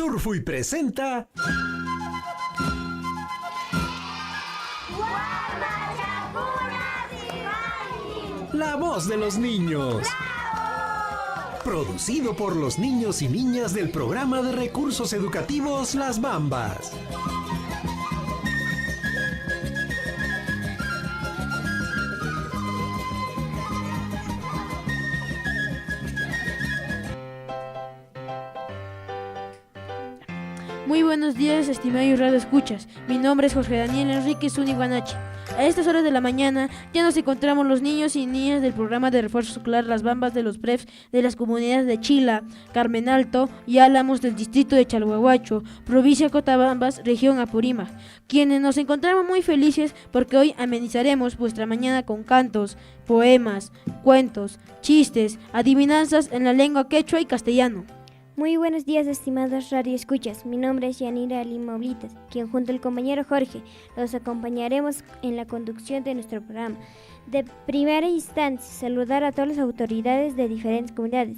Surfui presenta La Voz de los Niños. Producido por los niños y niñas del programa de recursos educativos Las Bambas. Muy buenos días, estimados radioescuchas. Mi nombre es Jorge Daniel Enrique Zuniguanache. A estas horas de la mañana ya nos encontramos los niños y niñas del programa de refuerzo escolar Las Bambas de los PREFs de las comunidades de Chila, Carmen Alto y Álamos del distrito de Chalhuahuacho, provincia de Cotabambas, región Apurímac, quienes nos encontramos muy felices porque hoy amenizaremos vuestra mañana con cantos, poemas, cuentos, chistes, adivinanzas en la lengua quechua y castellano. Muy buenos días, estimados radioescuchas. Mi nombre es Yanira Limoblitas, quien junto al compañero Jorge los acompañaremos en la conducción de nuestro programa. De primera instancia, saludar a todas las autoridades de diferentes comunidades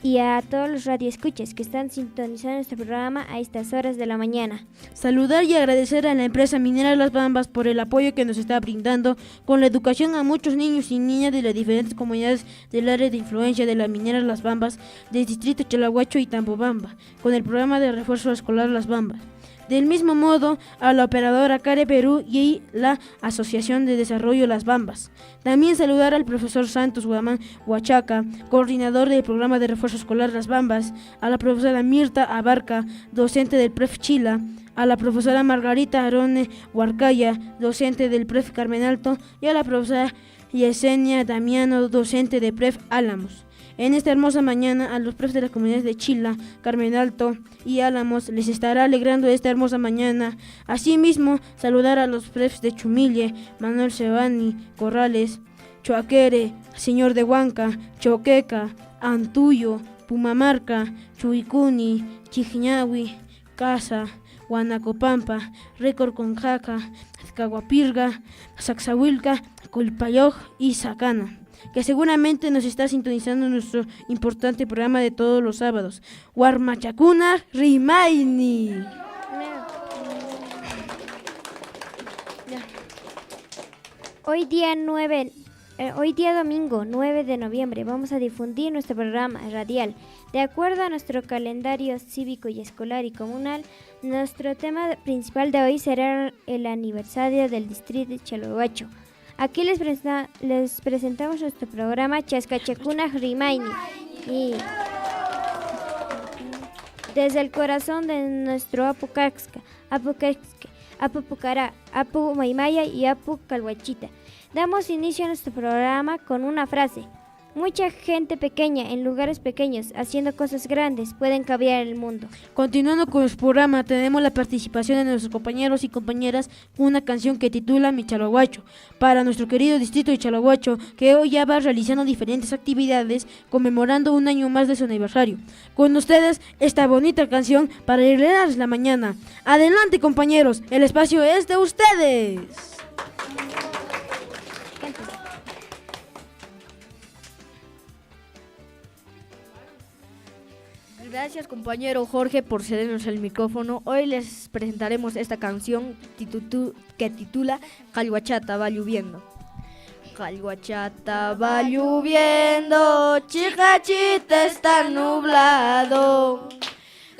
y a todos los radioescuchas que están sintonizando nuestro programa a estas horas de la mañana. Saludar y agradecer a la empresa minera Las Bambas por el apoyo que nos está brindando con la educación a muchos niños y niñas de las diferentes comunidades del área de influencia de la minera Las Bambas, del distrito Chalhuahuacho y Tambobamba, con el programa de refuerzo escolar Las Bambas. Del mismo modo, a la operadora CARE Perú y la Asociación de Desarrollo Las Bambas. También saludar al profesor Santos Guamán Huachaca, coordinador del programa de refuerzo escolar Las Bambas, a la profesora Mirta Abarca, docente del PREF Chila, a la profesora Margarita Arone Huarcaya, docente del PREF Carmen Alto, y a la profesora Yesenia Damiano, docente de PREF Álamos. En esta hermosa mañana, a los PREFs de las comunidades de Chila, Carmen Alto y Álamos les estará alegrando esta hermosa mañana. Asimismo, saludar a los PREFs de Chumille, Manuel Sebani, Corrales, Choaquere, Señor de Huanca, Choqueca, Antuyo, Pumamarca, Chuicuni, Chijñahui, Casa, Huanacopampa, Récord Conjaca, Azcahuapirga, Saxahuilca, Culpayoj y Sacana, que seguramente nos está sintonizando en nuestro importante programa de todos los sábados, Huarmachacuna Rimaini. Hoy día domingo 9 de noviembre vamos a difundir nuestro programa radial. De acuerdo a nuestro calendario cívico y escolar y comunal, nuestro tema principal de hoy será el aniversario del distrito de Chalhuahuacho. Aquí les presentamos nuestro programa Chascachacuna Rimaini. Y desde el corazón de nuestro Apu Caxca, Apu Quexque, Apu Pucará, Apu Maimaya y Apu Calhuachita, damos inicio a nuestro programa con una frase. Mucha gente pequeña en lugares pequeños haciendo cosas grandes pueden cambiar el mundo. Continuando con nuestro programa, tenemos la participación de nuestros compañeros y compañeras con una canción que titula Mi Chalhuahuacho, para nuestro querido distrito de Chalhuahuacho, que hoy ya va realizando diferentes actividades conmemorando un año más de su aniversario. Con ustedes, esta bonita canción para alegrarles la mañana. Adelante, compañeros, el espacio es de ustedes. Gracias, compañero Jorge, por cedernos el micrófono. Hoy les presentaremos esta canción que titula Calhuachata va lloviendo. Calhuachata va lloviendo, Chicachita está nublado.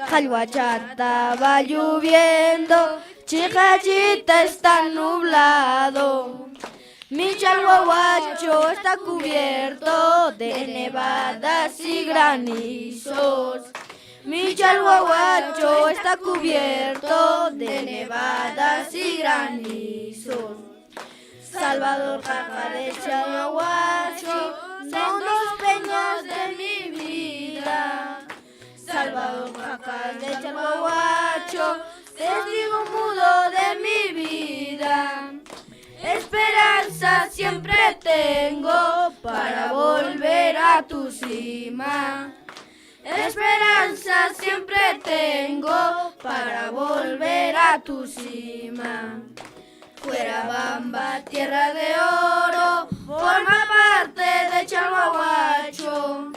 Calhuachata va lloviendo, Chicachita está nublado. Mi Chalhuahuacho está cubierto de nevadas y granizos. Mi Chalhuahuacho está cubierto de nevadas y granizos. Salvador Jaca de Chalhuahuacho son dos peñas de mi vida. Salvador Jaca de Chalhuahuacho, testigo mudo de mi vida. Esperanza siempre tengo para volver a tu cima. Esperanza siempre tengo para volver a tu cima. Fuera Bamba, tierra de oro, forma parte de Chalhuahuacho.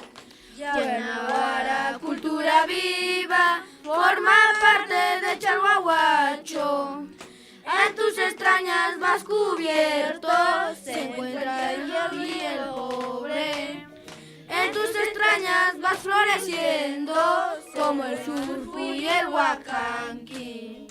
Yaguara, cultura viva, forma de Chalhuahuacho. En tus extrañas vas cubierto, se encuentra el rico y el pobre. En tus extrañas vas floreciendo, como el surfu y el huacanqui.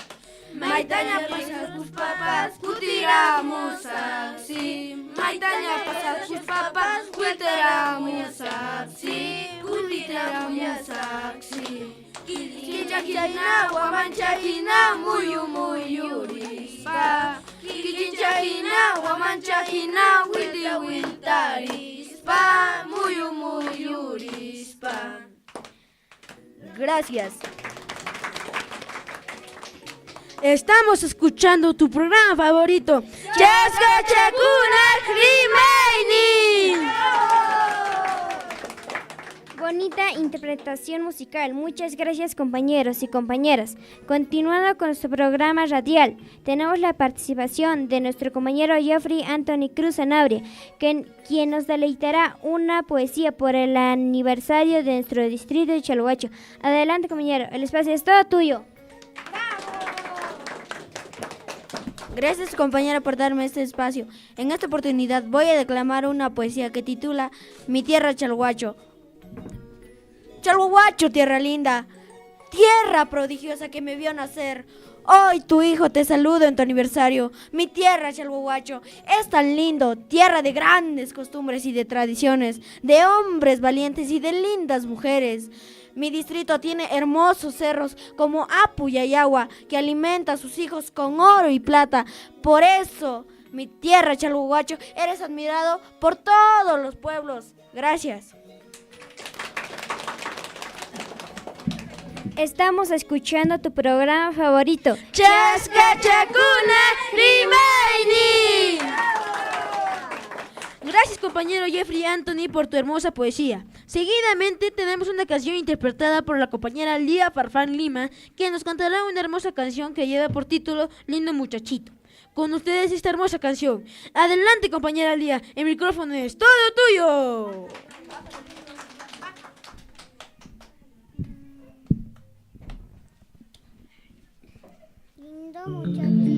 Maitaña pasas tus papas, cutiramos así. Maitaña pasas tus papas, cutiramos así. Cutiramos así. Kijinchakina, wamanchakina, muyu muyu rispa. Kijinchakina, wamanchakina, wildi wiltarispa. Muyu muyu rispa. Gracias. Estamos escuchando tu programa favorito, Cheskachekuna Krimeini. Bonita interpretación musical. Muchas gracias, compañeros y compañeras. Continuando con nuestro programa radial, tenemos la participación de nuestro compañero Jeffrey Anthony Cruz Sanabria, quien nos deleitará una poesía por el aniversario de nuestro distrito de Chalhuacho. Adelante, compañero, el espacio es todo tuyo. Gracias, compañera, por darme este espacio. En esta oportunidad voy a declamar una poesía que titula Mi tierra Chalhuacho. Chalhuacho, tierra linda, tierra prodigiosa que me vio nacer. Hoy tu hijo te saludo en tu aniversario. Mi tierra Chalhuacho es tan lindo, tierra de grandes costumbres y de tradiciones, de hombres valientes y de lindas mujeres. Mi distrito tiene hermosos cerros como Apu y Ayagua, que alimenta a sus hijos con oro y plata. Por eso, mi tierra Chalhuacho, eres admirado por todos los pueblos. Gracias. Estamos escuchando tu programa favorito, Cheskachekuna Krimeini. Gracias, compañero Jeffrey Anthony, por tu hermosa poesía. Seguidamente tenemos una canción interpretada por la compañera Lía Farfán Lima, que nos cantará una hermosa canción que lleva por título Lindo Muchachito. Con ustedes esta hermosa canción. Adelante, compañera Lía, el micrófono es todo tuyo. Lindo muchachito.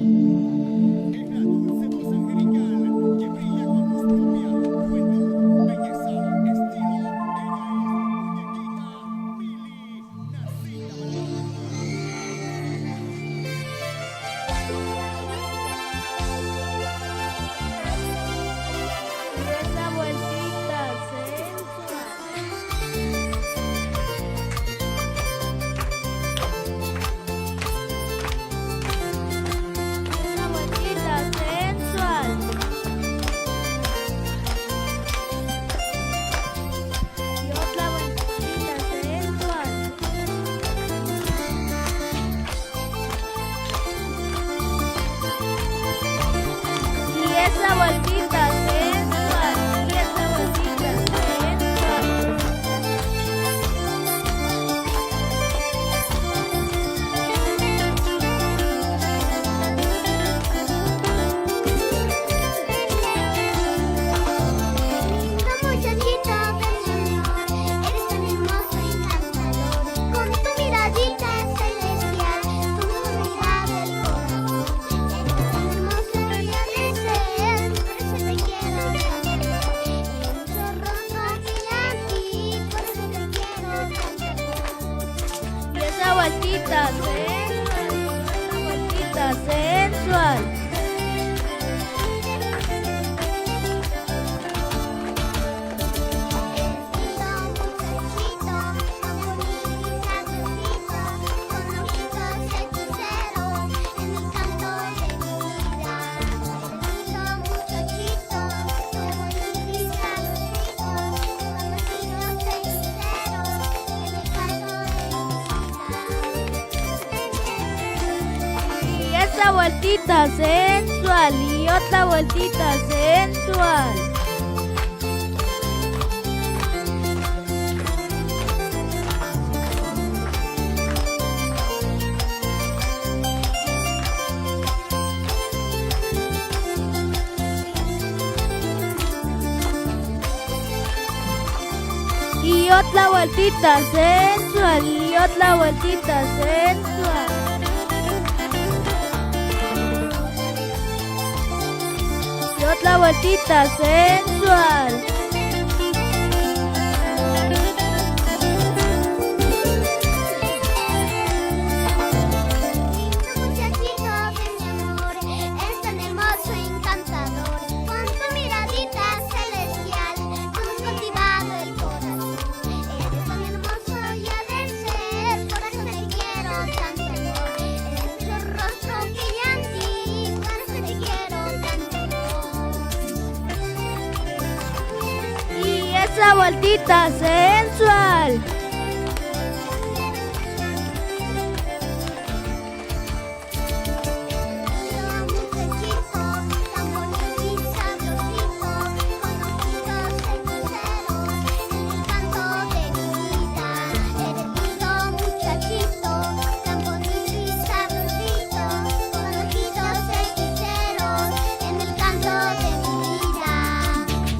Vueltita sensual y otra vueltita sensual. Y otra vueltita sensual y otra vueltita sensual. y otra vueltita sensual. Esa vueltita sensual.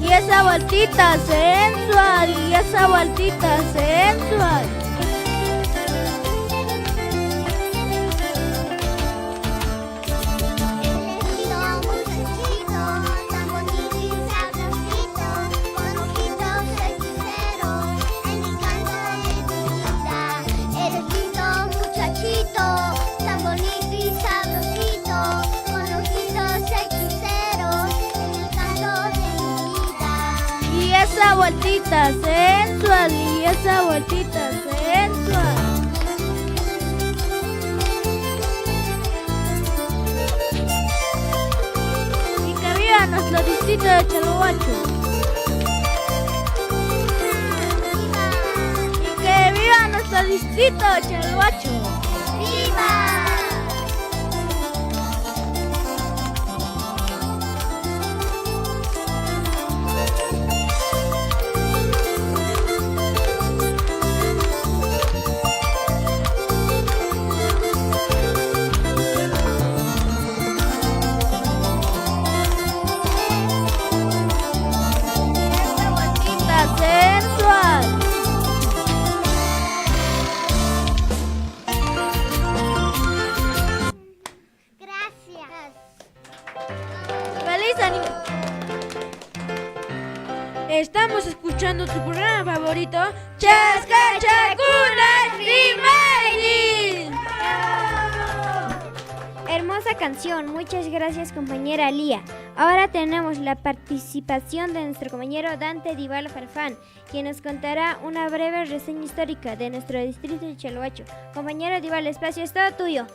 Y esa vueltita sensual, y esa vueltita sensual. Esa vueltita sensual, y esa vueltita sensual. Y que viva nuestro distrito de Chalhuacho. Y que viva nuestro distrito de Chalhuacho. ¡Viva! Sensual. Gracias. ¡Feliz aniversario! Estamos escuchando tu programa favorito, Chascachacuna Remaining. Hermosa canción, muchas gracias compañera Lía. Ahora tenemos la participación de nuestro compañero Dante Dival Farfán, quien nos contará una breve reseña histórica de nuestro distrito de Chalhuacho. Compañero Dival, el espacio es todo tuyo.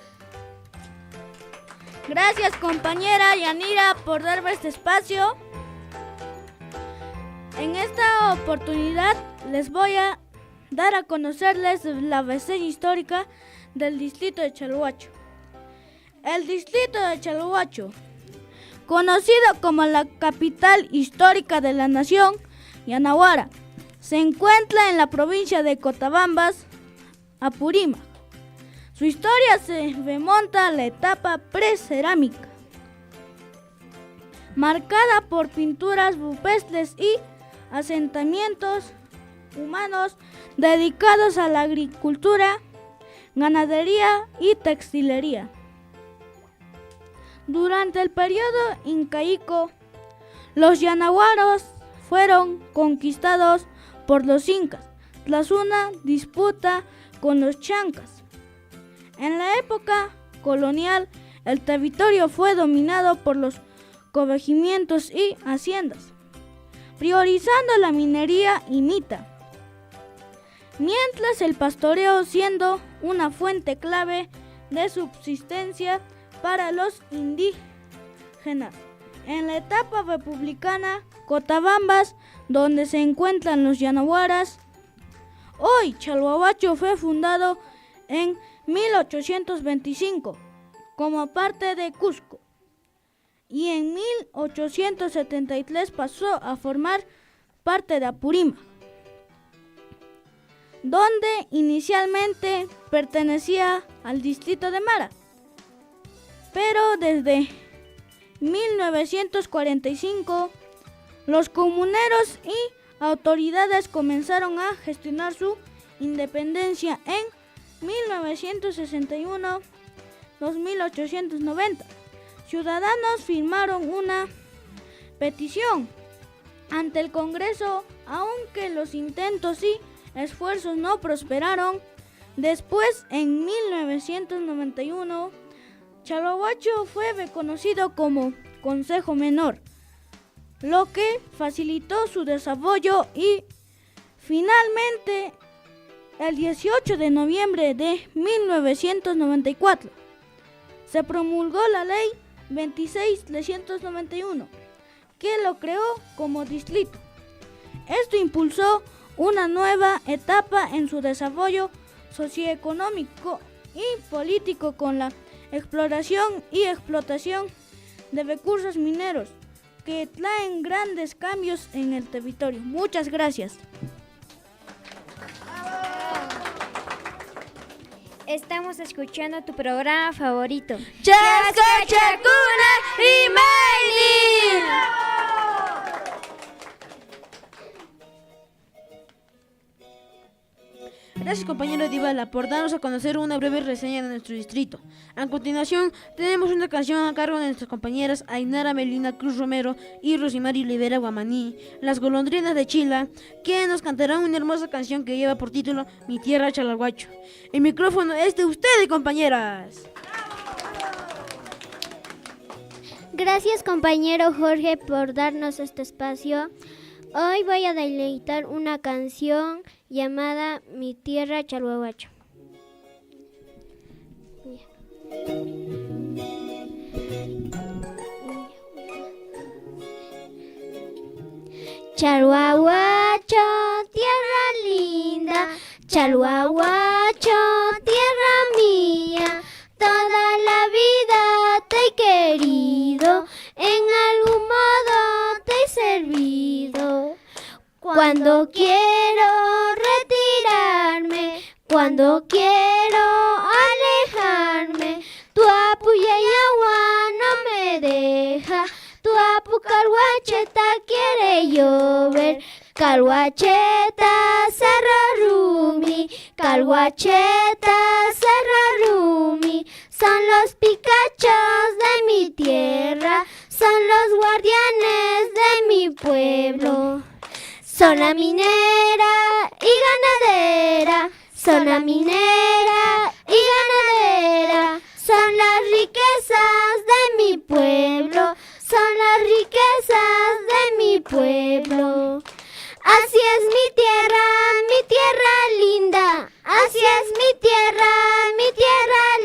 Gracias compañera Yanira por darme este espacio. En esta oportunidad les voy a dar a conocerles la reseña histórica del distrito de Chalhuacho. El distrito de Chalhuacho, conocido como la capital histórica de la nación, Yanaguara, se encuentra en la provincia de Cotabambas, Apurímac. Su historia se remonta a la etapa precerámica, marcada por pinturas rupestres y asentamientos humanos dedicados a la agricultura, ganadería y textilería. Durante el periodo incaico, los yanaguaros fueron conquistados por los incas tras una disputa con los chancas. En la época colonial, el territorio fue dominado por los corregimientos y haciendas, priorizando la minería y mita, mientras el pastoreo siendo una fuente clave de subsistencia para los indígenas. En la etapa republicana, Cotabambas, donde se encuentran los yanaguaras, hoy Chalhuahuacho, fue fundado en 1825 como parte de Cusco y en 1873 pasó a formar parte de Apurímac, donde inicialmente pertenecía al distrito de Mara. Pero desde 1945, los comuneros y autoridades comenzaron a gestionar su independencia en 1961-2890. Ciudadanos firmaron una Petición. Ante el Congreso, aunque los intentos y esfuerzos no prosperaron, después, en 1991, Chalhuahuacho fue reconocido como Consejo Menor, lo que facilitó su desarrollo y finalmente el 18 de noviembre de 1994 se promulgó la Ley 26.391, que lo creó como distrito. Esto impulsó una nueva etapa en su desarrollo socioeconómico y político con la exploración y explotación de recursos mineros que traen grandes cambios en el territorio. Muchas gracias. Estamos escuchando tu programa favorito. Chasca, Chacuna y Maini. Gracias, compañero Dybala, por darnos a conocer una breve reseña de nuestro distrito. A continuación, tenemos una canción a cargo de nuestras compañeras Ainara Melina Cruz Romero y Rosimari Olivera Guamaní, Las Golondrinas de Chila, que nos cantarán una hermosa canción que lleva por título Mi Tierra Chalhuahuacho. El micrófono es de ustedes, compañeras. Gracias, compañero Jorge, por darnos este espacio. Hoy voy a deleitar una canción llamada Mi Tierra Chalhuahuacho. Chalhuahuacho, tierra linda, Chalhuahuacho, tierra mía, toda la vida te he querido, en algún modo te he servido. Cuando quiero retirarme, cuando quiero alejarme, tu apu Yayahua no me deja, tu apu Calhuacheta quiere llover. Calhuacheta Sarrarumi, Calhuacheta Sarrarumi, son los picachos de mi tierra, son los guardianes de mi pueblo. Zona minera y ganadera, zona minera y ganadera, son las riquezas de mi pueblo, son las riquezas de mi pueblo. Así es mi tierra linda, así es mi tierra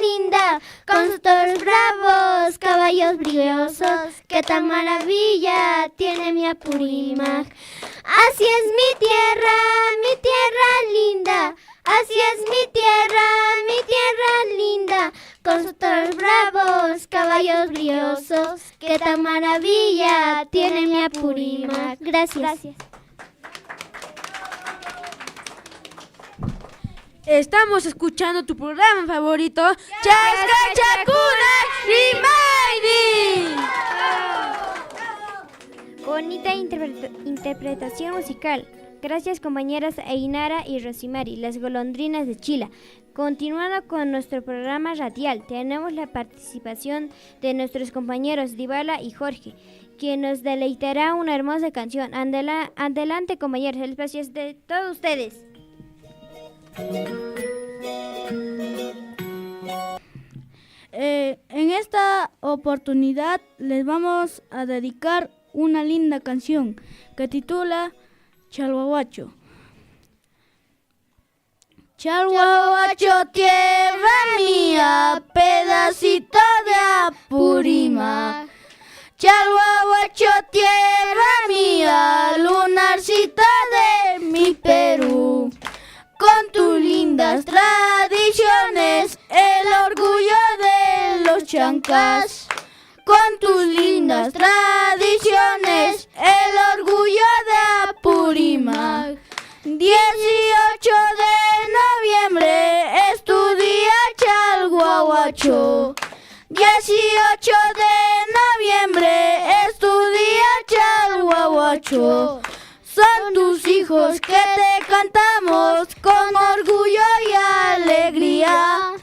linda, con sus toros bravos, caballos brillosos, que tan maravilla tiene mi Apurímac. Así es mi tierra linda, así es mi tierra linda, con sus toros bravos, caballos brillosos, que tan maravilla tiene mi Apurímac. Gracias. Estamos escuchando tu programa favorito, Chasca, Chacuna y Maini. Bonita interpretación musical. Gracias, compañeras Ainara y Rosimari, Las Golondrinas de Chila. Continuando con nuestro programa radial, tenemos la participación de nuestros compañeros Dybala y Jorge, quien nos deleitará una hermosa canción. Adelante, compañeros, el espacio es de todos ustedes. En esta oportunidad les vamos a dedicar una linda canción que titula Chalhuahuacho. Chalhuahuacho, tierra mía, pedacito de Apurímac. Chalhuahuacho, tierra mía, lunarcito de mi Perú. Con tus lindas tradiciones, el orgullo de los chancas. Con tus lindas tradiciones, el orgullo de Apurímac. 18 de noviembre es tu día, Chalhuahuacho. 18 de noviembre es tu día, Chalhuahuacho. Son tus hijos que te cantamos con orgullo y alegría.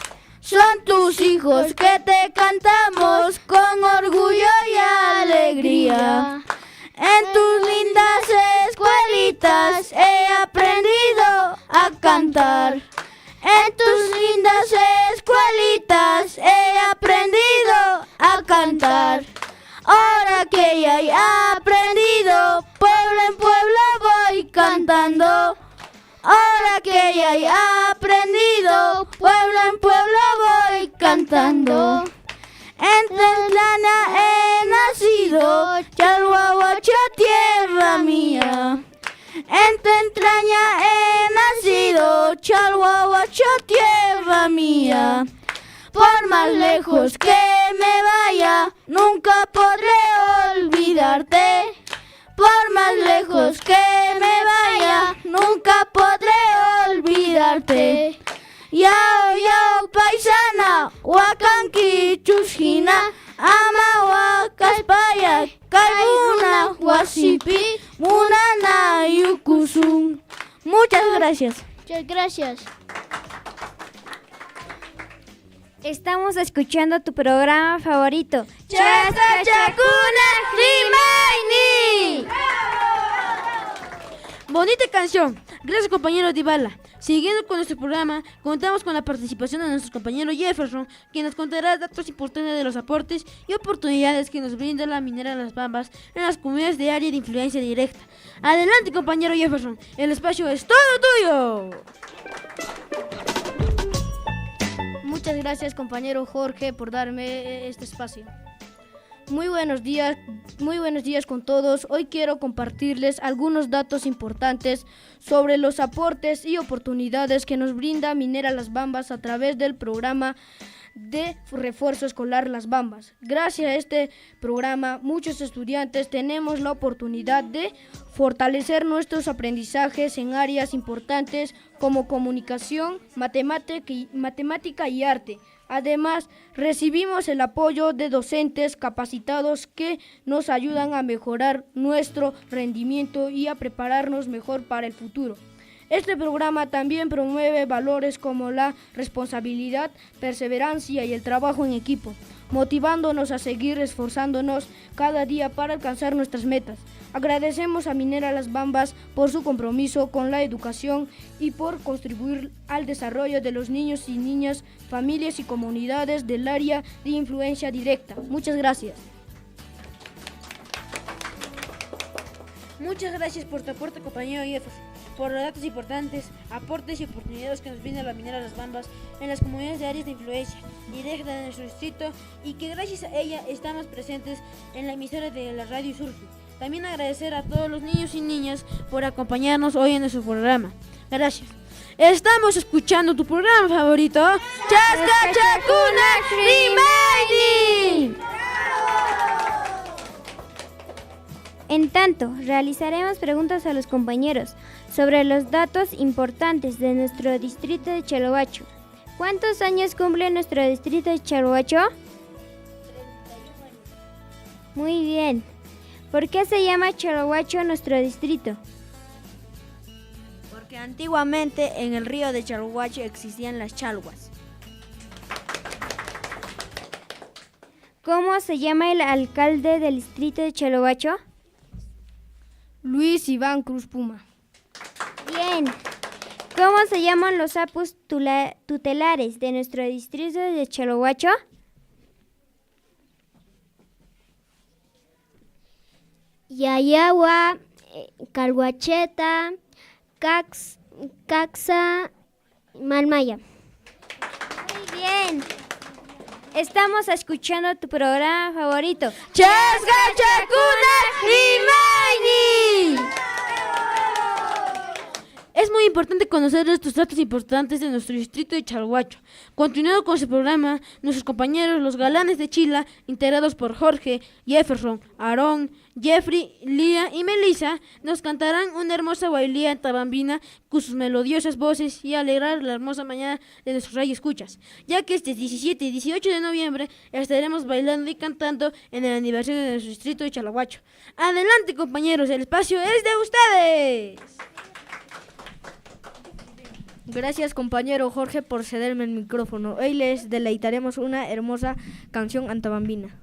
Son tus hijos que te cantamos con orgullo y alegría. cantar. En tus lindas escuelitas he aprendido a cantar. Ahora que ya he aprendido, pueblo en pueblo voy cantando. Ahora que ya he aprendido, pueblo en pueblo voy cantando. En Tentlana he nacido, Chalhuahuacho, tierra mía. En tu entraña he nacido, Chalhuahuacho, tierra mía. Por más lejos que me vaya, nunca podré olvidarte. Por más lejos que me vaya, nunca podré olvidarte. Yao, yao, paisana, huacanqui, chusquina, ama, huacaspaya, caibuna, huasipi, munana, yucusum. Muchas gracias. Muchas gracias. Estamos escuchando tu programa favorito. Chasca Chacuna Rimaini. Bonita canción. Gracias, compañero Dybala. Siguiendo con nuestro programa, contamos con la participación de nuestro compañero Jefferson, quien nos contará datos importantes de los aportes y oportunidades que nos brinda la minera Las Bambas en las comunidades de área de influencia directa. Adelante, compañero Jefferson, el espacio es todo tuyo. Muchas gracias, compañero Jorge, por darme este espacio. Muy buenos días con todos. Hoy quiero compartirles algunos datos importantes sobre los aportes y oportunidades que nos brinda Minera Las Bambas a través del programa de refuerzo escolar Las Bambas. Gracias a este programa, muchos estudiantes tenemos la oportunidad de fortalecer nuestros aprendizajes en áreas importantes como comunicación, matemática y arte. Además, recibimos el apoyo de docentes capacitados que nos ayudan a mejorar nuestro rendimiento y a prepararnos mejor para el futuro. Este programa también promueve valores como la responsabilidad, perseverancia y el trabajo en equipo, motivándonos a seguir esforzándonos cada día para alcanzar nuestras metas. Agradecemos a Minera Las Bambas por su compromiso con la educación y por contribuir al desarrollo de los niños y niñas, familias y comunidades del área de influencia directa. Muchas gracias. Muchas gracias por tu aporte, compañero Jefferson, por los datos importantes, aportes y oportunidades que nos brinda la Minera Las Bambas en las comunidades de áreas de influencia directa de nuestro distrito y que gracias a ella estamos presentes en la emisora de la Radio Surfi. También agradecer a todos los niños y niñas por acompañarnos hoy en nuestro programa. Gracias. Estamos escuchando tu programa favorito, Chasca Chacuna Rimaini. En tanto, realizaremos preguntas a los compañeros sobre los datos importantes de nuestro distrito de Chalhuacho. ¿Cuántos años cumple nuestro distrito de Chalhuacho? 31 años. Muy bien. ¿Por qué se llama Chalhuacho nuestro distrito? Porque antiguamente en el río de Chalhuacho existían las chalhuas. ¿Cómo se llama el alcalde del distrito de Chalhuacho? Luis Iván Cruz Puma. Bien. ¿Cómo se llaman los apus tutelares de nuestro distrito de Chalhuacho? Yayagua, Calhuacheta, Caxa, Malmaya. Muy bien. Estamos escuchando tu programa favorito. Chasca Chacuna Rimaini. Es muy importante conocer estos datos importantes de nuestro distrito de Chalhuacho. Continuando con este programa, nuestros compañeros, los galanes de Chila, integrados por Jorge, Jefferson, Aarón, Jeffrey, Lía y Melissa, nos cantarán una hermosa bailía tabambina con sus melodiosas voces y alegrar la hermosa mañana de nuestros radioescuchas, ya que este 17 y 18 de noviembre estaremos bailando y cantando en el aniversario de nuestro distrito de Chalhuacho. Adelante, compañeros, el espacio es de ustedes. Gracias, compañero Jorge, por cederme el micrófono. Hoy les deleitaremos una hermosa canción antabambina.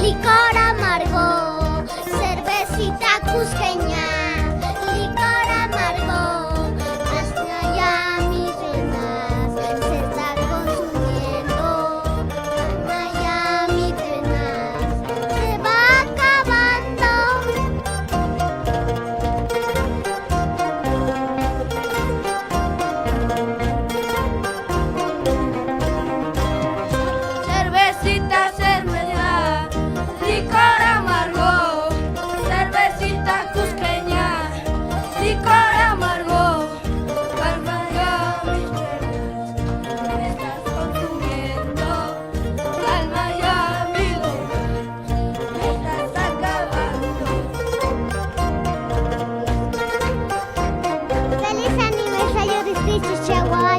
licor amargo, cervecita cusqueña, licor amargo, hasta ya mis venas se está consumiendo, hasta ya mis venas se va acabando. Cervecita, cerveza, licor amargo, cervecita cusqueña, licor amargo, calma ya mis penas, me estás consumiendo, calma ya mi dolor, me estás acabando. Feliz aniversario Distrito Chihuahua.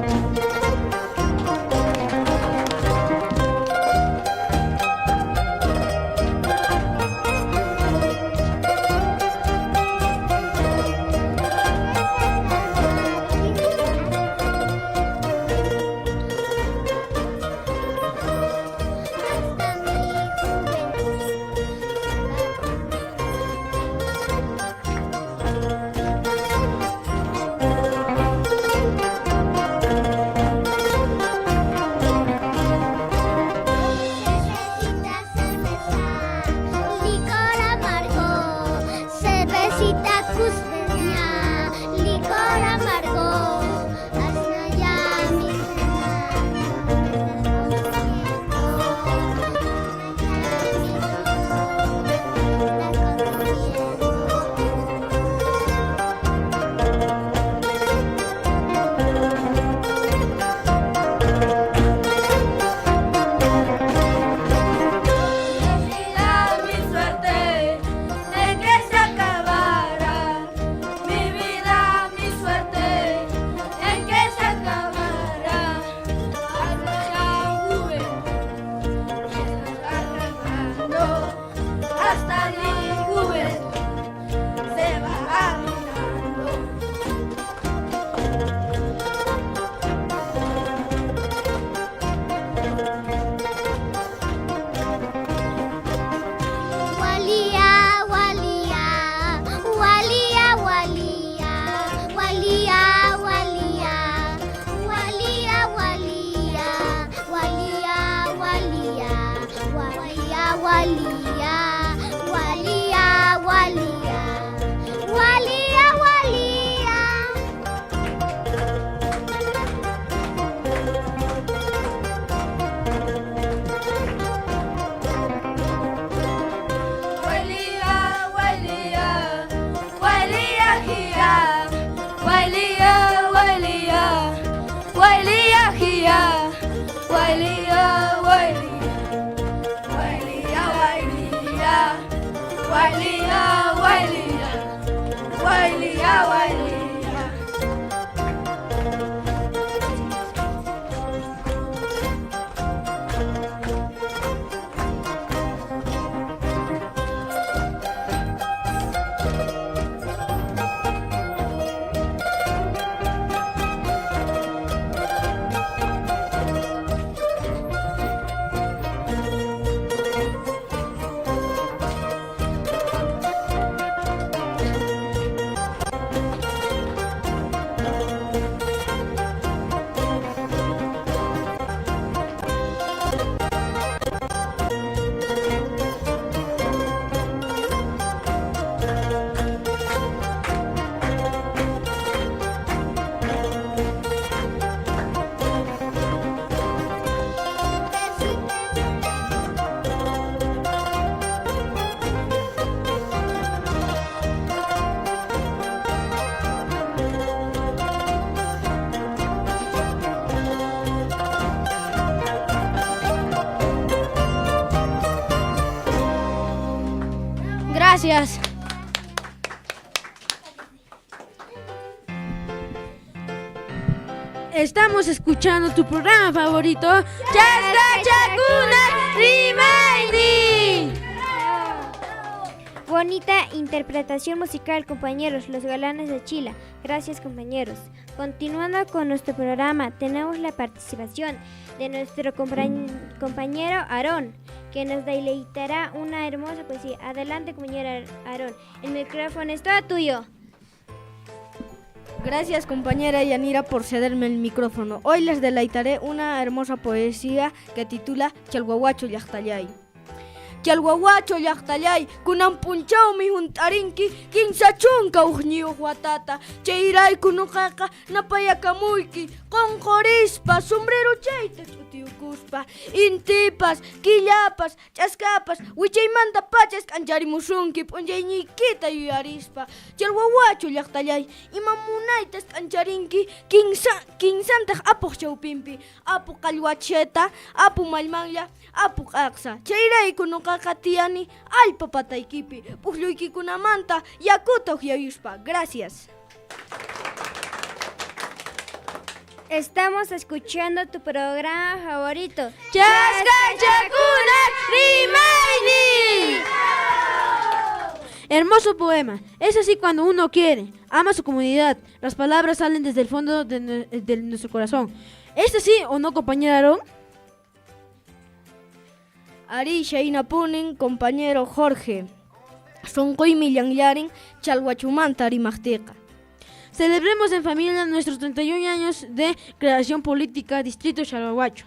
Licor amargo, cervecita cusqueña, licor amargo, hasta ya mis Decida mi suerte de que se acabara, mi vida, mi suerte en que se acabara. Hasta ya juventud se está arrancando, hasta mi juventud se va arruinando. Walía, walía, walía, walía, walía, walía, walía, walía, walía, walía, walía, walía, walía, walía, walía, Walía, walía, walía, gia, walía, walía, walía, gia, walía, walía, walía, walía, walía, walía, walía, walía. Gracias. Estamos escuchando tu programa favorito, Chaskachakuna Remaining. Bonita interpretación musical, compañeros, los galanes de Chila. Gracias, compañeros. Continuando con nuestro programa, tenemos la participación de nuestro compañero Aarón, que nos deleitará una hermosa poesía. Adelante, compañera Aarón. El micrófono es todo tuyo. Gracias, compañera Yanira, por cederme el micrófono. Hoy les deleitaré una hermosa poesía que titula Chalhuahuacho Llaqtallay. Chalhuahuacho llaqtallay, kunan punchawmi juntarinki, kinsa chunka uqñiyuq watata. Chayrayku nuqaqa napayakamuyki, qonqorispa, sombrero chayta ch'utiyukuspa, intipas, killapas, ch'askapas, wichaymanta pachas k'ancharimusunki, p'unchayniykita yuyarispa. Chalhuahuacho llaqtallay, ima munaytas k'ancharinki, kinsantaq apuq chawpinpi, apu qallwacheta, apu mallmanya, apu q'aqsa. Chayrayku nuqaqa tiyani allpa pataykipi, puqlluykikunamanta yakuta uqyayuspa. Gracias. Estamos escuchando tu programa favorito. Chaskachakunak rimayni. Hermoso poema. Es así cuando uno quiere, ama su comunidad. Las palabras salen desde el fondo de nuestro corazón. ¿Es así o no, compañera Aarón? Ari Shainapunin, compañero Jorge. Sonquymi llanllarin chalhuachumanta rimaqtiqa. Celebremos en familia nuestros 31 años de creación política Distrito Chalhuahuacho.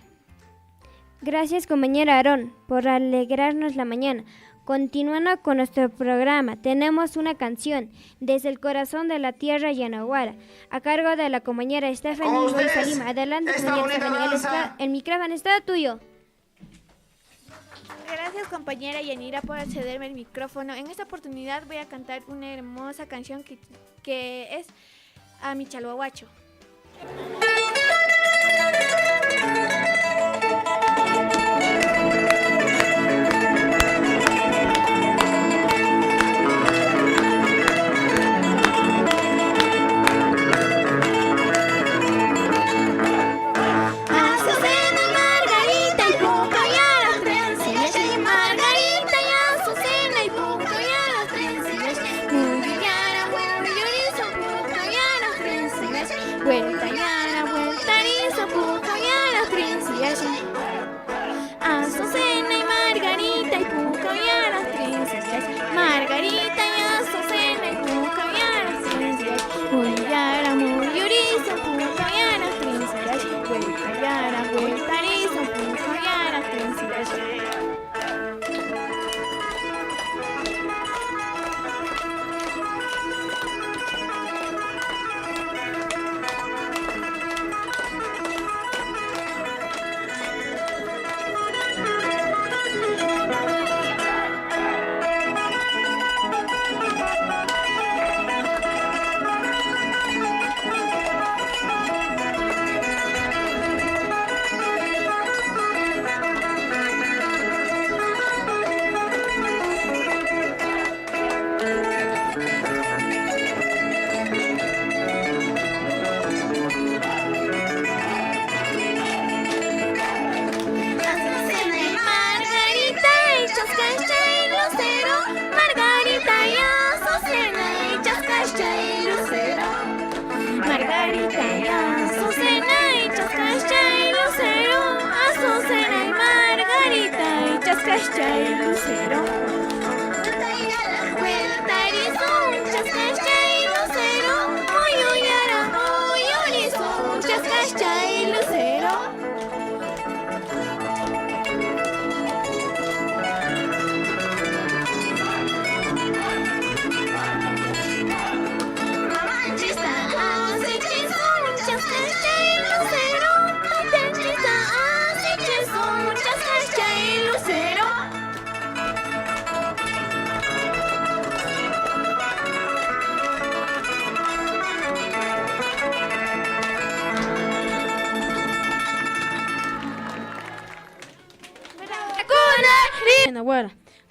Gracias, compañera Aarón, por alegrarnos la mañana. Continuando con nuestro programa, tenemos una canción, Desde el corazón de la tierra Yanaguara, a cargo de la compañera Stephanie Salima. Adelante, compañera Stephanie, el micrófono está tuyo. Gracias, compañera Yanira, por cederme el micrófono. En esta oportunidad voy a cantar una hermosa canción que es a mi Chalhuahuacho. Vuelta yana, vuelta rizo, pujo yana, princesa. Azucena y Margarita y pujo yana, princesas. Margarita y Azucena y pujo yana, princesas. Muy yana, muy rizo, pujo yana, princesas. Vuelta yana, vuelta rizo, pujo yana, princesas.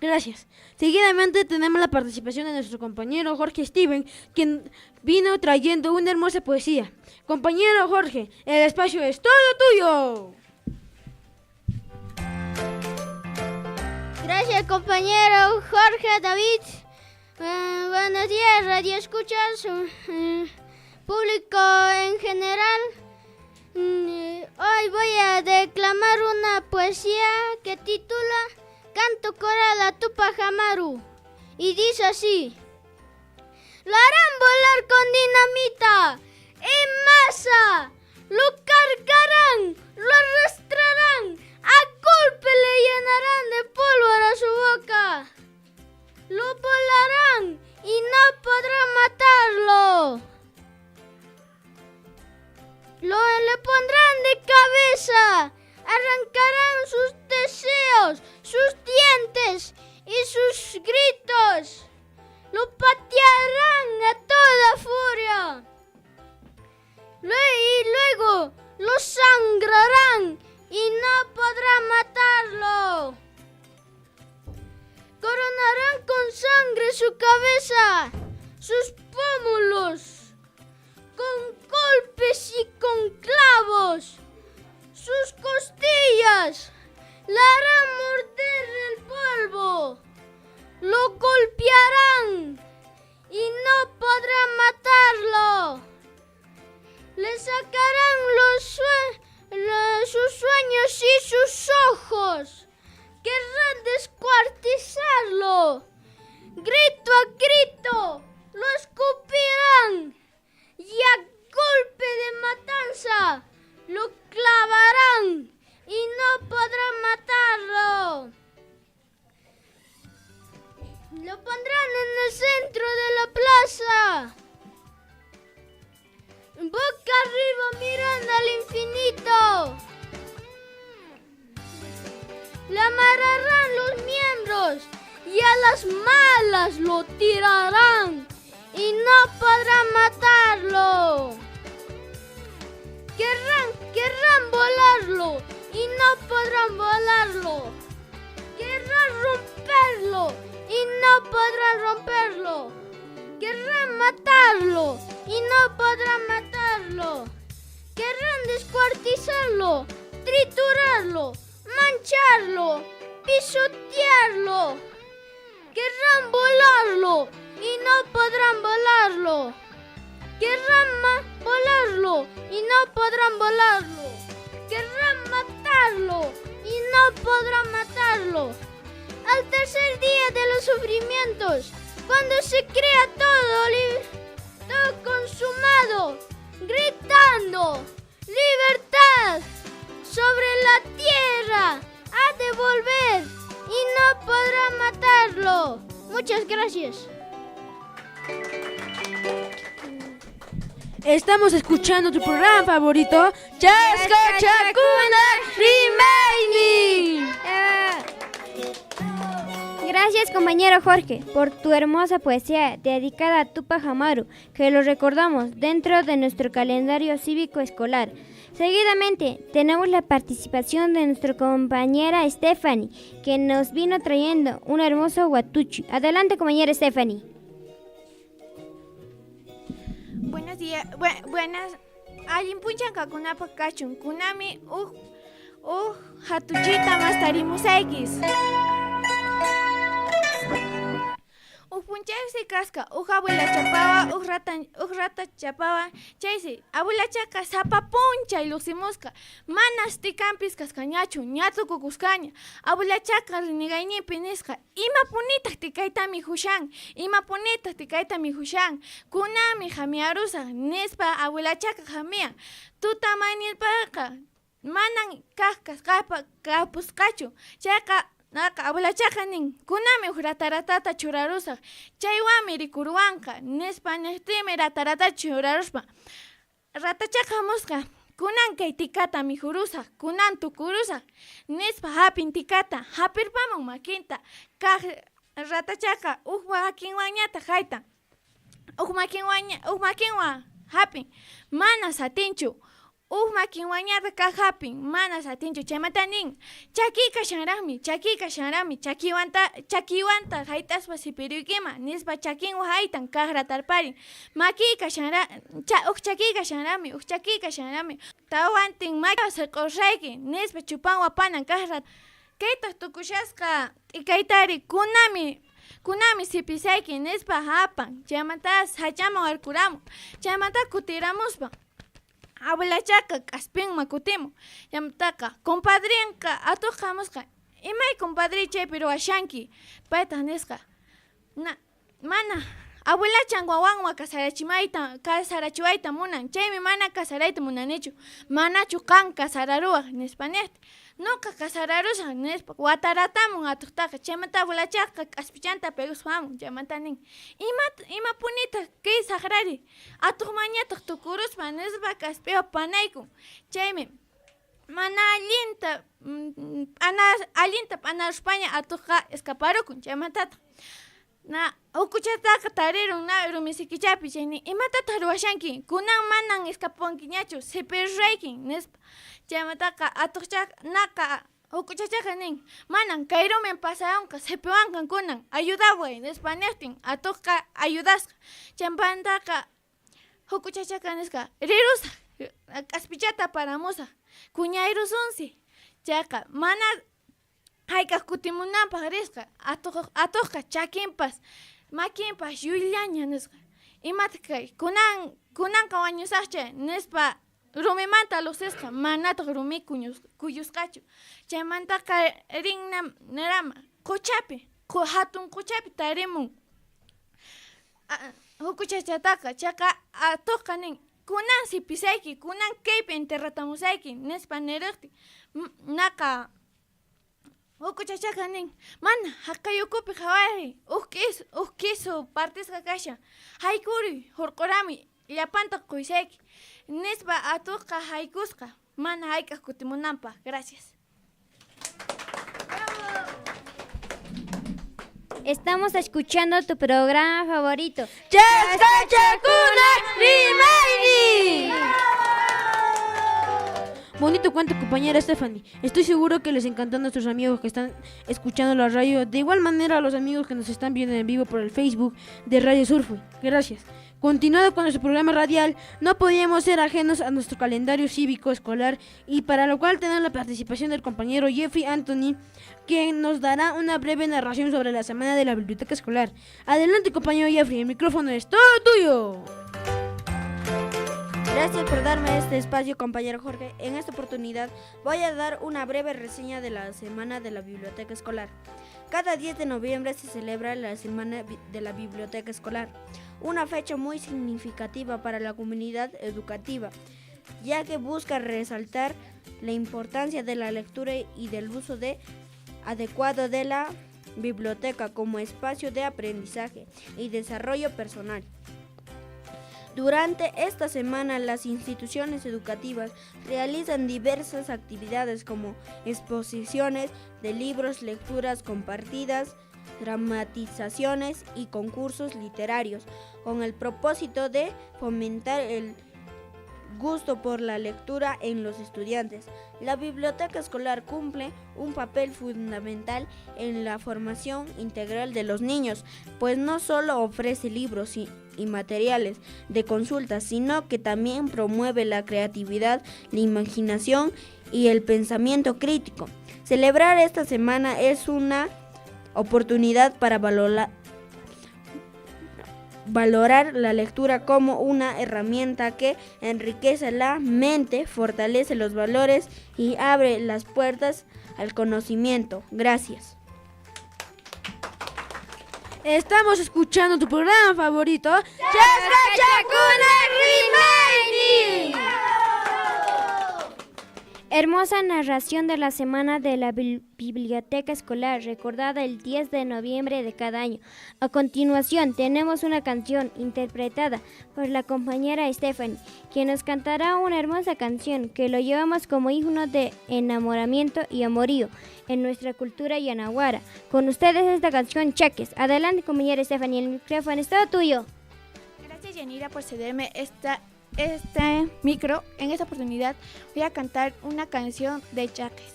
Gracias. Seguidamente tenemos la participación de nuestro compañero Jorge Steven, quien vino trayendo una hermosa poesía. Compañero Jorge, el espacio es todo tuyo. Gracias, compañero Jorge David. Buenos días, radio escuchas, público en general. Hoy voy a declamar una poesía que titula Canto coral a Tupac Amaru. Y dice así: lo harán volar con dinamita en masa, lo cargarán, lo arrastrarán, a golpe le llenarán de pólvora su boca, lo volarán y no podrán matarlo, le pondrán de cabeza, arrancarán sus deseos, sus dientes y sus gritos. Lo patearán a toda furia. Y luego lo sangrarán y no podrán matarlo. Coronarán con sangre su cabeza, sus pómulos, con golpes y con clavos, sus costillas. Le harán morder el polvo. Lo golpearán y no podrán matarlo. Le sacarán sus sueños y sus ojos. Querrán descuartizarlo. Grito a grito lo escupirán y a golpe de matanza lo clavarán y no podrán matarlo. Lo pondrán en el centro de la plaza, boca arriba mirando al infinito. Le amarrarán los miembros y a las malas lo tirarán y no podrán matarlo. Querrán volarlo y no podrán volarlo. Querrán romperlo y no podrán romperlo. Querrán matarlo y no podrán matarlo. Querrán descuartizarlo, triturarlo, mancharlo, pisotearlo. Querrán volarlo y no podrán volarlo. Querrán volarlo y no podrán volarlo. Querrán matarlo y no podrán matarlo. Al tercer día de los sufrimientos, cuando se crea todo consumado, gritando libertad sobre la tierra, ha de volver y no podrán matarlo. Muchas gracias. Estamos escuchando tu programa favorito, Chasca Chacuna Remaining. Gracias, compañero Jorge, por tu hermosa poesía dedicada a Tupac Amaru, que lo recordamos dentro de nuestro calendario cívico escolar. Seguidamente, tenemos la participación de nuestra compañera Stephanie, que nos vino trayendo un hermoso huatuchi. Adelante, compañera Stephanie. Buenos días, buenas. Allimpunchan kakunapa kachun, kunami hatuchita mastarimusaykis. Punchaysi kasqa abuela chapawa rata chapawa chaysi abuela chaka sapa punchay luksimusqa manas tikampis kasqañachu ñatu kukusqaña abuela chaka rinigaynipi nisqa ima punitaq tikaytami hushan kunami hamiarusaq nispa abuela chaka hamian tutamaynilpaqa manan kapusqachu chayqa abuela chaka nin kunami rataratata churarusaq chaywami rikurwanqa nispa nihtimi ratarata churaruspa ratachaka musqa kunan kay tikata mijurusaq kunan tukurusaq nispa hapin tikata hapirpaman makinta kaq ratachaka makinwañata haytan makinwa hapin mana satinchu makinwañata kaq hapin mana satinchu chaymanta nin chakiyka shanrami chakiwanta haytaspa sipiriykima nispa chakinwa haytan kaq ratarparin chakiyka shanrami tawantin maki sirqurrayki nispa chupanwa panan kaq kayta tukushasqa t'ikaytari kunami sipisayki nispa hapan chaymantas hachaman warkuramun chaymanta kutiramuspa abuela chaka k'aspinman kutimun chaymantaqa compadrinqa atuq hamusqa imay compadre chaypi ruwashanki payta nisqa mana abuelachan wawanwan kasarachiwayta munan chaymi mana kasarayta munanichu manachu kan kasararuwaq nispa niqti nuqa kasararushan nispa wataratamun atuqtaqa chaymanta abuelachaqa k'aspichanta peguspamun chaymanta nin ima punita kay saqrari atuqmañataq tukuruspa nispa k'aspiwan panaykun chaymi mana allinta p'anarushpaña atuqqa escaparukun chaymantataq na ukuchataqa tarirun na rumisikichapi chayni imatataq ruwashanki kunan manan escapuwankiñachu sipirraykin nispa chaymantaqa atuqchaqa naqa ukuchachaqa nin manan kay rumin pasawanqa sipiwankan kunan ayudaway nispa niqtin atuqqa ayudasqa chaymantaqa ukuchachaqa nisqa rirusaq k'aspichata paramusaq kuñayrusunsi chayqa mana hayk'aq kutimunanpaq risqa atuqqa chakinpas makinpas yullaña nisqa imata kay kunanqa wañusaqcha nispa rumimanta luqsisqa manataq rumi kuyusqachu chaymantaqa rinna nirama quchapi hatun quchapi tarimun hukuchachataqa chayqa atuqqa nin kunan sipisayki kunan kaypi enterratamusayki nispa niriqti naqa hukuchachaqa nin mana haqayukupi qhawari uq kisu partisqa kasha hayk'uri hurqurami llapanta quysayki nispa atuqqa haykusqa mana hayk'aq kutimunanpaq. Gracias. Estamos escuchando tu programa favorito. ¡Chascachacuna Rimayni! Bonito cuento, compañera Stephanie. Estoy seguro que les encantó a nuestros amigos que están escuchando la radio. De igual manera a los amigos que nos están viendo en vivo por el Facebook de Radio Surfui. Gracias. Continuando con nuestro programa radial, no podíamos ser ajenos a nuestro calendario cívico escolar y para lo cual tenemos la participación del compañero Jeffrey Anthony, quien nos dará una breve narración sobre la semana de la biblioteca escolar. Adelante, compañero Jeffrey, el micrófono es todo tuyo. Gracias por darme este espacio, compañero Jorge. En esta oportunidad voy a dar una breve reseña de la Semana de la Biblioteca Escolar. Cada 10 de noviembre se celebra la Semana de la Biblioteca Escolar, una fecha muy significativa para la comunidad educativa, ya que busca resaltar la importancia de la lectura y del uso adecuado de la biblioteca como espacio de aprendizaje y desarrollo personal. Durante esta semana, las instituciones educativas realizan diversas actividades como exposiciones de libros, lecturas compartidas, dramatizaciones y concursos literarios, con el propósito de fomentar el gusto por la lectura en los estudiantes. La biblioteca escolar cumple un papel fundamental en la formación integral de los niños, pues no solo ofrece libros y materiales de consulta, sino que también promueve la creatividad, la imaginación y el pensamiento crítico. Celebrar esta semana es una oportunidad para valorar la lectura como una herramienta que enriquece la mente, fortalece los valores y abre las puertas al conocimiento. Gracias. Estamos escuchando tu programa favorito, ¡Chascachacuna Rimayni! Hermosa narración de la Semana de la Biblioteca Escolar, recordada el 10 de noviembre de cada año. A continuación, tenemos una canción interpretada por la compañera Stephanie, quien nos cantará una hermosa canción que lo llevamos como himno de enamoramiento y amorío en nuestra cultura yanaguara. Con ustedes esta canción, Chaques. Adelante, compañera Stephanie, el micrófono es todo tuyo. Gracias, Yanira, por cederme este micro. En esta oportunidad voy a cantar una canción de Chaques.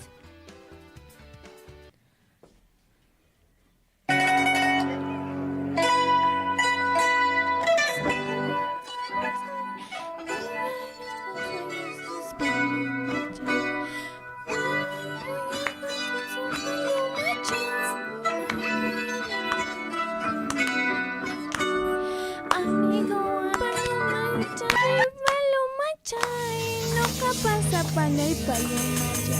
Pasa pana y paloma ya.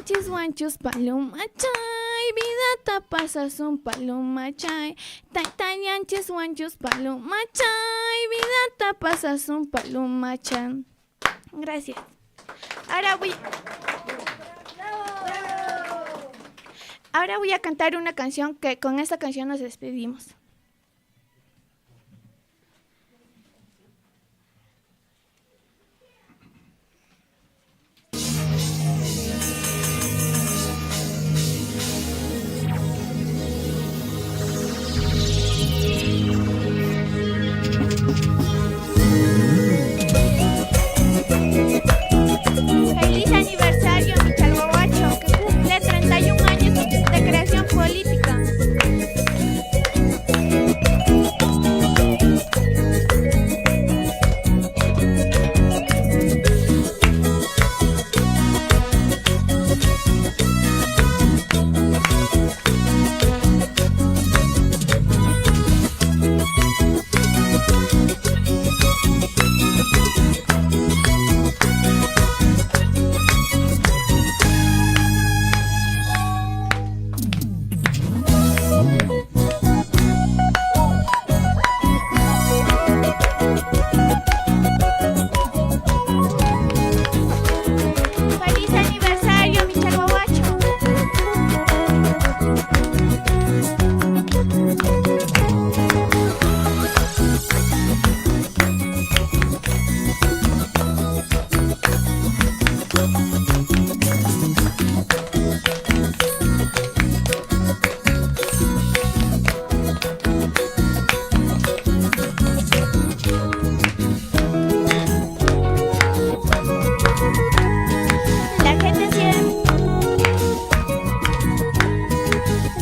Tayanchis guanchos paloma chay, vida pasas un paloma chay. Tayanchis guanchos paloma chay, vida pasas un paloma chay. Gracias. Ahora voy a cantar una canción que con esta canción nos despedimos. Feliz aniversario, mi Chalhuahuacho, que cumple 31 años de creación política. Feliz aniversario, mi Chalhuahuacho.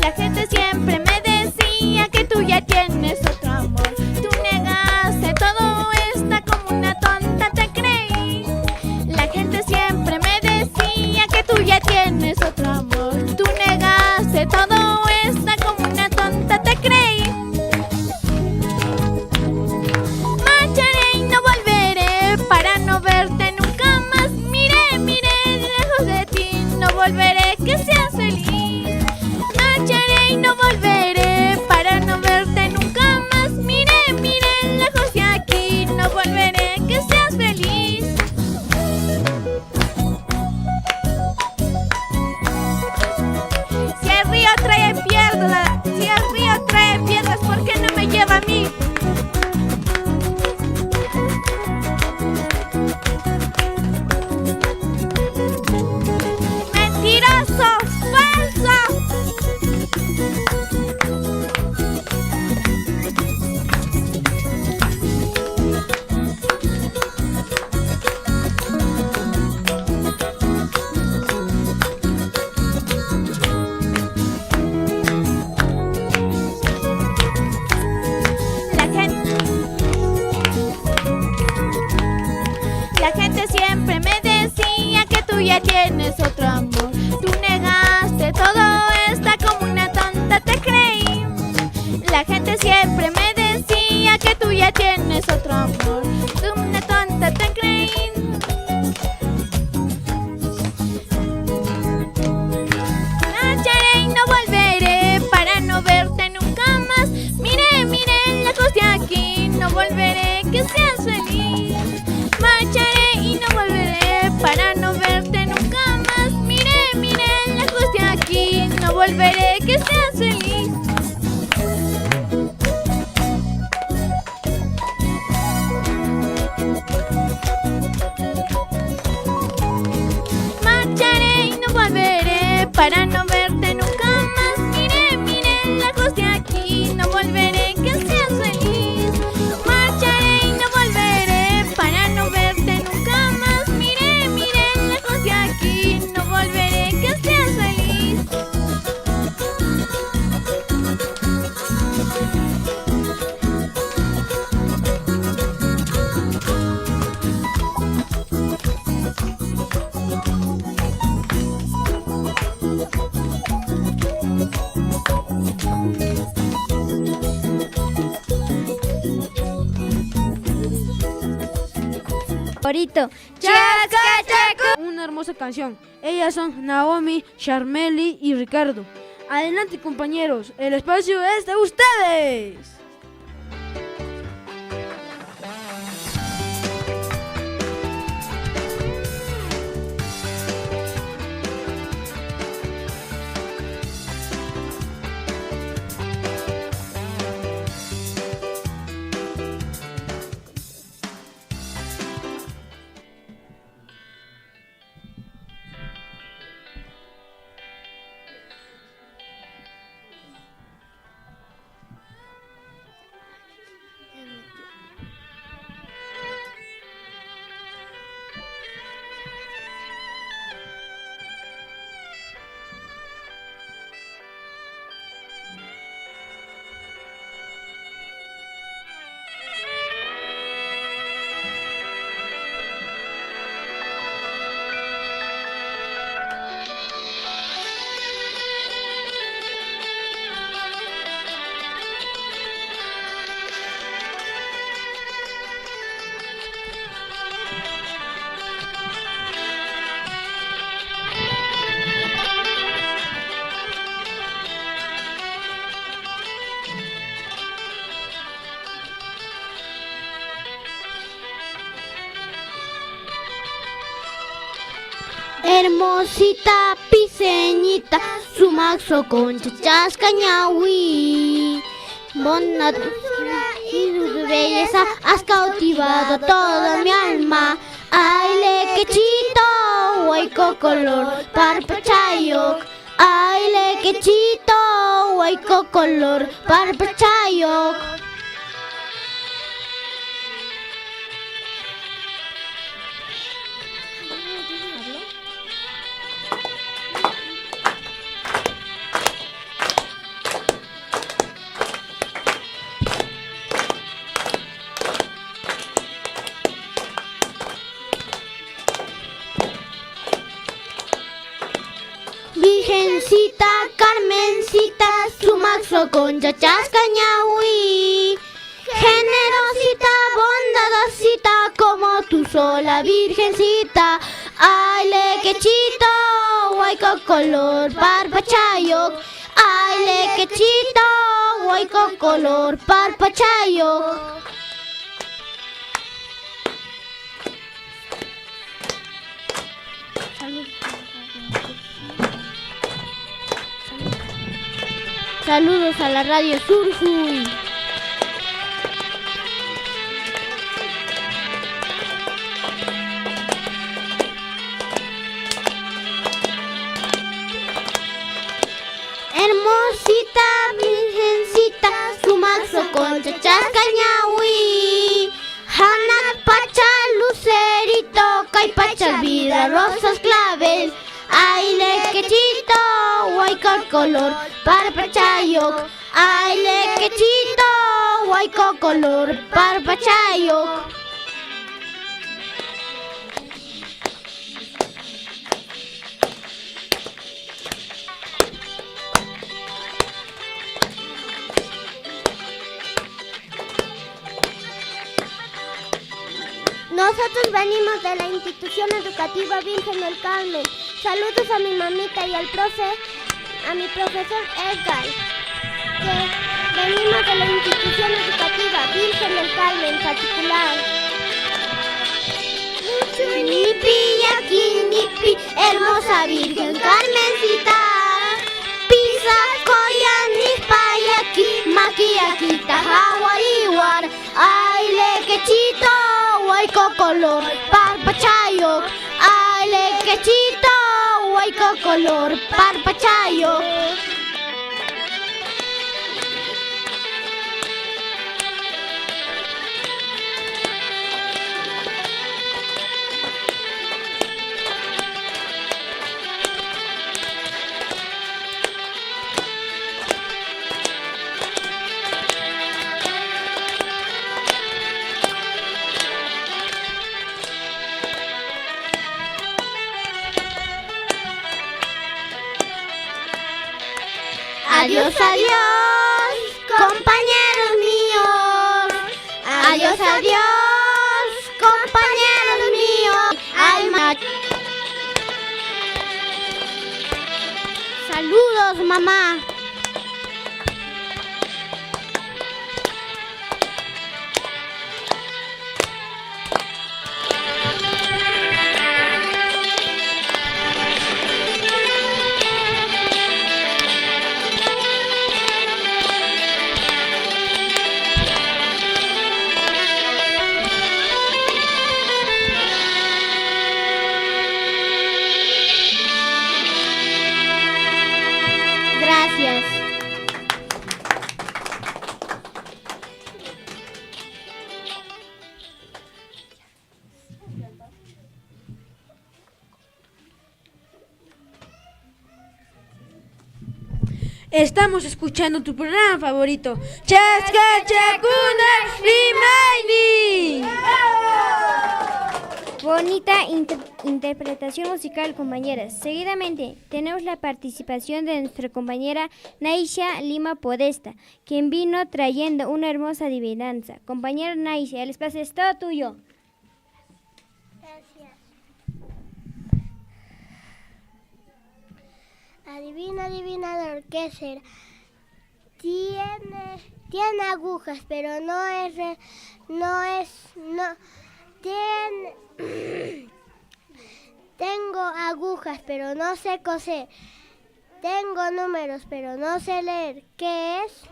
La gente siempre me decía que tú ya tienes otro amor. Tú negaste todo esta como una tonta te creí. La gente siempre me decía que tú ya tienes otro amor. Tú negaste todo esta como una tonta te creí. Marcharé y no volveré para no verte nunca más. Miré, lejos de ti, no volveré, que seas feliz. Marcharé y no volveré para no verte nunca más. Miré, lejos de aquí, no volveré, que seas feliz. Si el río trae piedras, ¿por qué no me lleva a mí? ¡Mentiroso! ¡Falso! La gente siempre me decía que tú ya tienes otro amor. Tú negaste todo esta como una tonta te creí. La gente siempre me decía que tú ya tienes otro amor. Tú una tonta te creí. Marcharé y no volveré para no verte nunca más. Miré, lejos de aquí, no volveré, que seas feliz. Marcharé y no volveré para no verte nunca más. Miré, lejos de aquí, no volveré, que seas feliz. Marcharé y no volveré para no verte nunca más. Miré, lejos de aquí, no volveré, que seas feliz. Marcharé y no volveré para no verte nunca más. Miré, lejos de aquí, no volveré, que seas feliz. Favorito. Una hermosa canción. Ellas son Naomi, Charmeli y Ricardo. Adelante, compañeros, el espacio es de ustedes. Hermosita, piseñita, su maxo con chachas cañahui. Bona dulzura y tu belleza has cautivado toda mi alma. Ay, lequechito, hueco color parpachayo. Ay, lequechito, hueco color parpachayo. Virgencita, Carmencita, su maxo con chachas cañahui. Generosita, bondadosita, como tú sola, Virgencita. Ay, lequechito, hueco color parpachayo. Ay, lequechito, hueco color parpachayo. Saludos a la Radio Surjuy. Hermosita, virgencita, su maxo con chachas cañahui. Hanat pacha, lucerito, caipacha, vida, rosas, claves. Ay, lequechito, hueco color parpachayo. Ay, lequechito, hueco color parpachayo. Nosotros venimos de la institución educativa Virgen del Carmen. Saludos a mi mamita y al a mi profesor Edgar, que venimos de la institución educativa Virgen del Carmen particular. Nipi, aquí, nipi, hermosa Virgen Carmencita. Pisa, koya, nispayaki, maquiaquita, hawariwar. Ay, lequechito, hueco color parpachayo. Ay, lequechito, hueco color parpachayo. Adiós, adiós, compañeros míos. Adiós, adiós, compañeros míos. Saludos, mamá. Gracias. Estamos escuchando tu programa favorito, Chaskachakuna Remaining. Bonita interpretación musical, compañeras. Seguidamente tenemos la participación de nuestra compañera Naisha Lima Podesta, quien vino trayendo una hermosa adivinanza. Compañera Naisha, el espacio es todo tuyo. Gracias. Adivina, adivinador, ¿qué será? Tiene agujas, pero tengo agujas, pero no sé coser. Tengo números, pero no sé leer. ¿Qué es?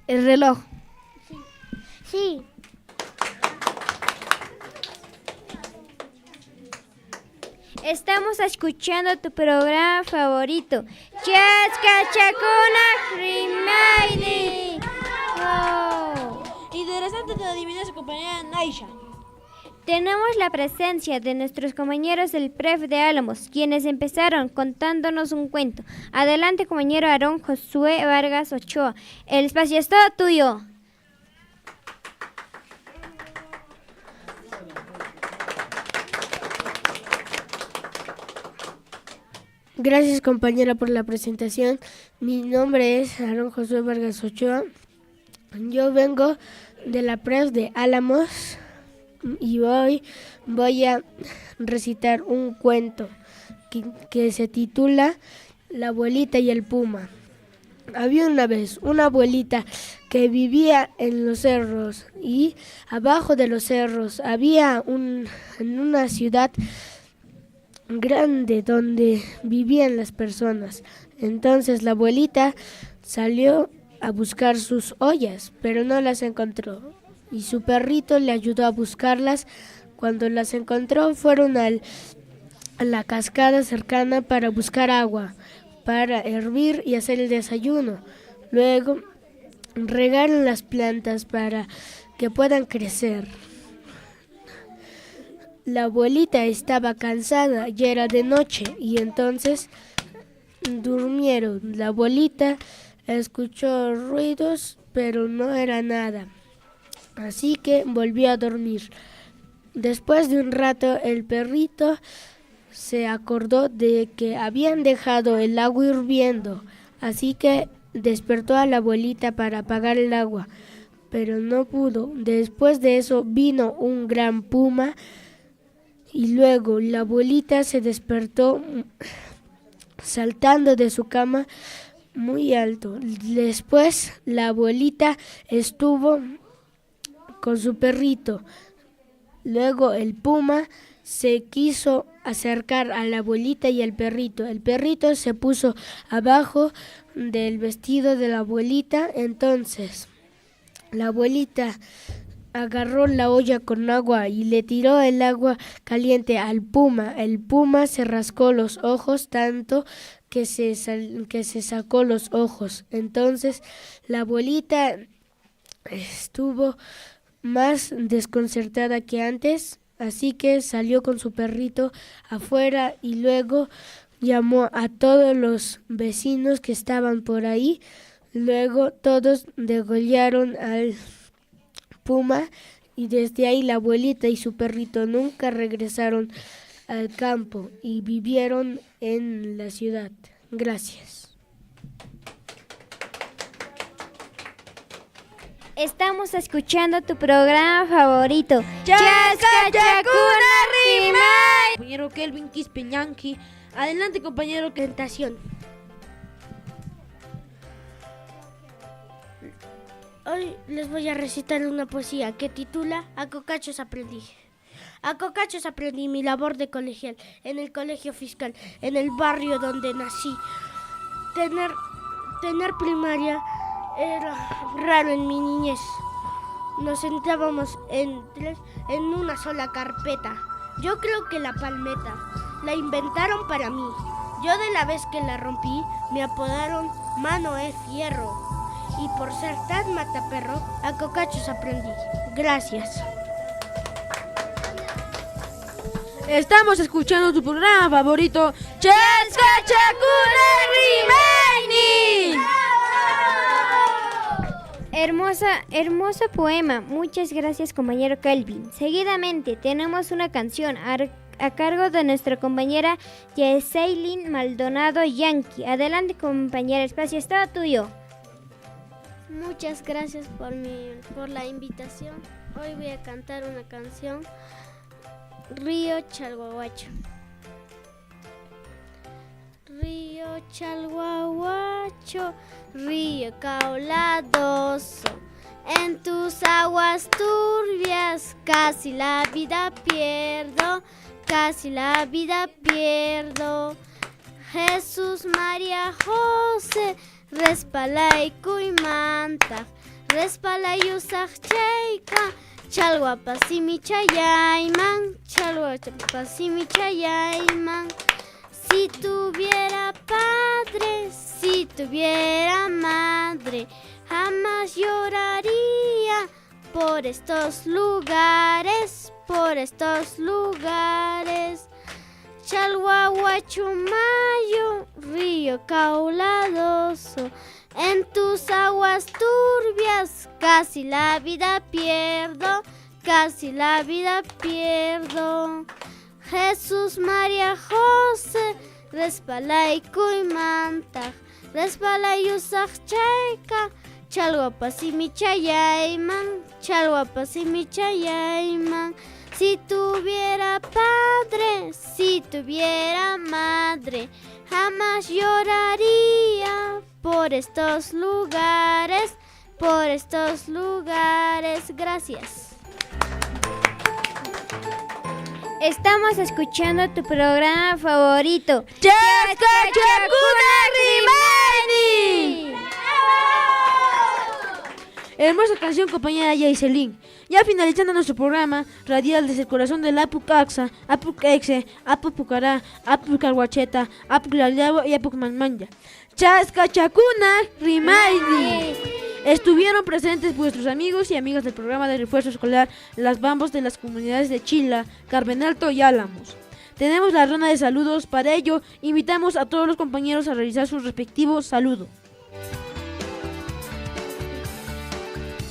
El reloj. Sí. Estamos escuchando tu programa favorito, Chaskachakuna Remaining. Wow. Interesante te adivinas, compañera Naisha. Tenemos la presencia de nuestros compañeros del PREF de Álamos, quienes empezaron contándonos un cuento. Adelante, compañero Aarón Josué Vargas Ochoa. El espacio es todo tuyo. Gracias, compañera, por la presentación. Mi nombre es Aarón Josué Vargas Ochoa. Yo vengo de la PREF de Álamos y hoy voy a recitar un cuento que se titula La abuelita y el puma. Había una vez una abuelita que vivía en los cerros y abajo de los cerros había en una ciudad grande donde vivían las personas. Entonces la abuelita salió a buscar sus ollas, pero no las encontró. Y su perrito le ayudó a buscarlas. Cuando las encontró, fueron a la cascada cercana para buscar agua, para hervir y hacer el desayuno. Luego regaron las plantas para que puedan crecer. La abuelita estaba cansada, ya era de noche, y entonces durmieron. La abuelita escuchó ruidos, pero no era nada, así que volvió a dormir. Después de un rato, el perrito se acordó de que habían dejado el agua hirviendo, así que despertó a la abuelita para apagar el agua, pero no pudo. Después de eso vino un gran puma. Y luego la abuelita se despertó saltando de su cama muy alto. Después la abuelita estuvo con su perrito. Luego el puma se quiso acercar a la abuelita y al perrito. El perrito se puso abajo del vestido de la abuelita. Entonces la abuelita agarró la olla con agua y le tiró el agua caliente al puma. El puma se rascó los ojos tanto que se sacó los ojos. Entonces la abuelita estuvo más desconcertada que antes, así que salió con su perrito afuera y luego llamó a todos los vecinos que estaban por ahí. Luego todos degollaron al puma y desde ahí la abuelita y su perrito nunca regresaron al campo y vivieron en la ciudad. Gracias. Estamos escuchando tu programa favorito, Chaskachakuna Rimay. Compañero Kelvin Quispeñanqui. Adelante, compañero. Tentación. Hoy les voy a recitar una poesía que titula A cocachos aprendí. A cocachos aprendí mi labor de colegial en el colegio fiscal, en el barrio donde nací. Tener primaria era raro en mi niñez. Nos sentábamos en una sola carpeta. Yo creo que la palmeta la inventaron para mí. Yo de la vez que la rompí me apodaron Mano de Fierro. Y por ser tan mataperro, a cocachos aprendí. Gracias. Estamos escuchando tu programa favorito, Chaskachakuna Rimay. Hermoso poema. Muchas gracias, compañero Kelvin. Seguidamente tenemos una canción a cargo de nuestra compañera Yeseilin Maldonado Yankee. Adelante, compañera, espacio es todo tuyo. Muchas gracias por la invitación. Hoy voy a cantar una canción, Río Chalhuahuacho. Río Chalhuahuacho, río cauladoso, en tus aguas turbias casi la vida pierdo, casi la vida pierdo. Jesús, María, José, respalay kuymanta, respalay usaj chayka, chalhuapasimi chayayman, chalhuapasimi chayayman. Si tuviera padre, si tuviera madre, jamás lloraría por estos lugares, por estos lugares. Chalhuahuachumayo, río cauladoso, en tus aguas turbias casi la vida pierdo, casi la vida pierdo. Jesús, María, José, respalay kuymanta, respalay usaj chayka, chalhuapasimi chayayman, chalhuapasimi chayayman. Si tuviera padre, si tuviera madre, jamás lloraría por estos lugares, por estos lugares. Gracias. Estamos escuchando tu programa favorito, Chaskachakuna Rimay. hermosa canción, compañera Yaiselin. Ya finalizando nuestro programa radial desde el corazón del Apucaxa, Apuquexe, Apupucará, Apucarhuacheta, Apuclalabo y Apucmanmanya. Chaskachakuna Rimay. Estuvieron presentes vuestros amigos y amigas del programa de refuerzo escolar Las Bambas de las comunidades de Chila, Carmen Alto y Álamos. Tenemos la ronda de saludos. Para ello, invitamos a todos los compañeros a realizar sus respectivos saludos.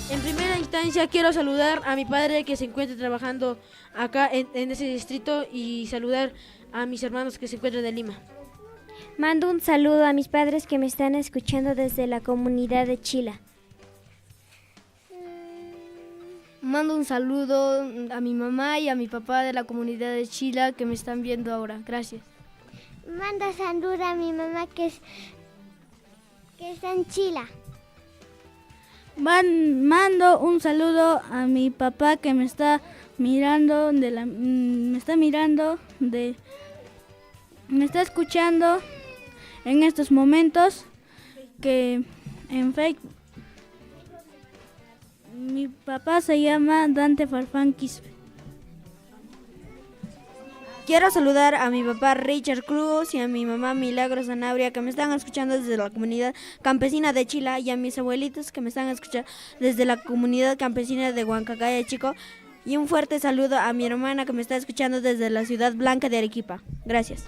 En primera instancia, quiero saludar a mi padre que se encuentra trabajando acá en ese distrito y saludar a mis hermanos que se encuentran de Lima. Mando un saludo a mis padres que me están escuchando desde la comunidad de Chila. Mando un saludo a mi mamá y a mi papá de la comunidad de Chila que me están viendo ahora. Gracias. Mando saludo a mi mamá que está en Chila. Mando un saludo a mi papá que me está mirando me está escuchando en estos momentos, que en Facebook mi papá se llama Dante Farfán Quispe. Quiero saludar a mi papá Richard Cruz y a mi mamá Milagros Sanabria que me están escuchando desde la comunidad campesina de Chila, y a mis abuelitos que me están escuchando desde la comunidad campesina de Huancacaya Chico, y un fuerte saludo a mi hermana que me está escuchando desde la ciudad blanca de Arequipa. Gracias.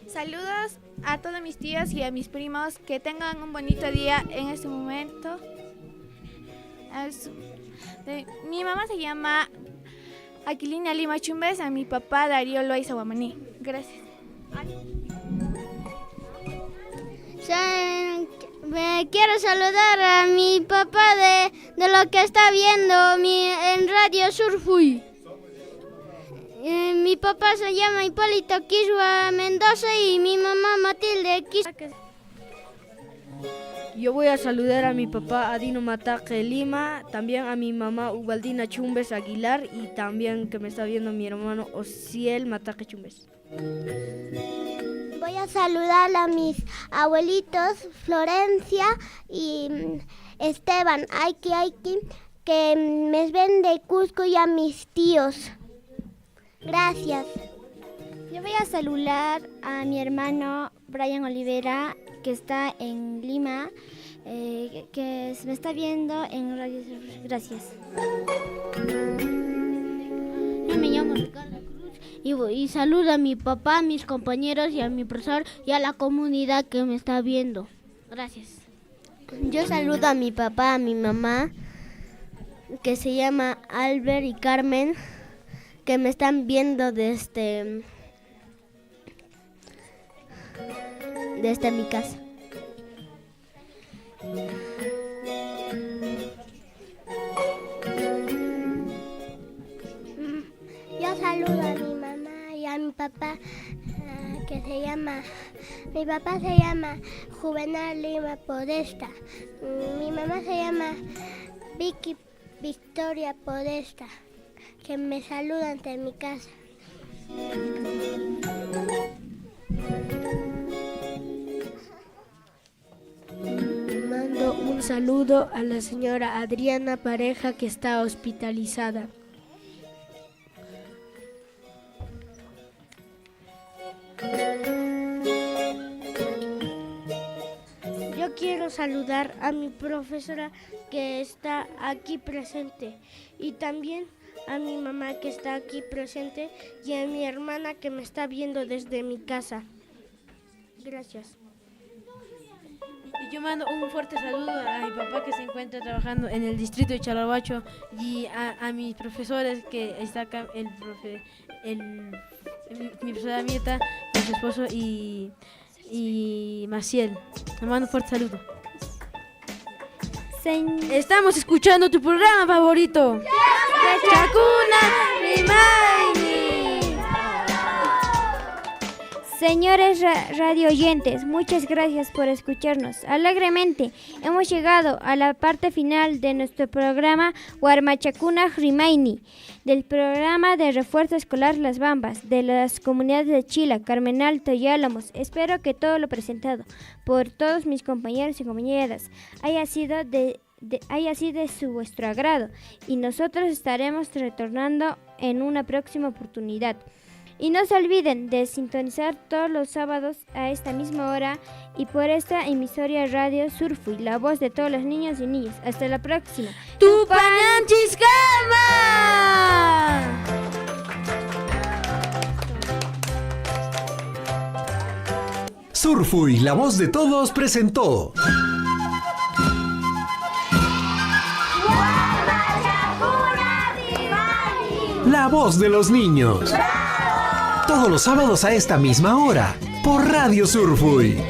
Saludos a todos mis tíos y a mis primos, que tengan un bonito día en este momento. Mi mamá se llama Aquilina Lima Chumbes, a mi papá Darío Loaiza Guamaní. Gracias. Quiero saludar a mi papá de lo que está viendo en Radio Surfuy. Mi papá se llama Hipólito Quisua Mendoza y mi mamá Matilde Quisua. Yo voy a saludar a mi papá Adino Mataque Lima, también a mi mamá Ubaldina Chumbes Aguilar y también que me está viendo mi hermano Osiel Mataque Chumbes. Voy a saludar a mis abuelitos Florencia y Esteban Aiki, que me ven de Cusco, y a mis tíos. Gracias. Yo voy a saludar a mi hermano Brian Olivera, que está en Lima, que me está viendo en Radio. Gracias. Yo me llamo Ricardo Cruz y saludo a mi papá, a mis compañeros y a mi profesor y a la comunidad que me está viendo. Gracias. Yo saludo a mi papá, a mi mamá, que se llama Albert y Carmen, que me están viendo desde mi casa. Yo saludo a mi mamá y a mi papá, mi papá se llama Juvenal Lima Podesta. Mi mamá se llama Vicky Victoria Podesta, que me saludan de mi casa. Mando un saludo a la señora Adriana Pareja, que está hospitalizada. Yo quiero saludar a mi profesora que está aquí presente y también a mi mamá que está aquí presente y a mi hermana que me está viendo desde mi casa. Gracias. Y yo mando un fuerte saludo a mi papá que se encuentra trabajando en el distrito de Chalahuacho y a mis profesores que está acá, mi profesora Mirta, su esposo y Maciel. Le mando un fuerte saludo. Estamos escuchando tu programa favorito. Chacuna Rimaini. Señores radio oyentes, muchas gracias por escucharnos. Alegremente hemos llegado a la parte final de nuestro programa Huarmachacuna Rimaini, del programa de refuerzo escolar Las Bambas, de las comunidades de Chila, Carmenal, y Álamos. Espero que todo lo presentado por todos mis compañeros y compañeras haya sido de vuestro agrado, y nosotros estaremos retornando en una próxima oportunidad. Y no se olviden de sintonizar todos los sábados a esta misma hora y por esta emisora Radio Surfui, la voz de todos los niños y niñas. Hasta la próxima. ¡Tupañanchiscama! Surfui, la voz de todos, presentó La voz de los niños. Todos los sábados a esta misma hora, por Radio Surfui.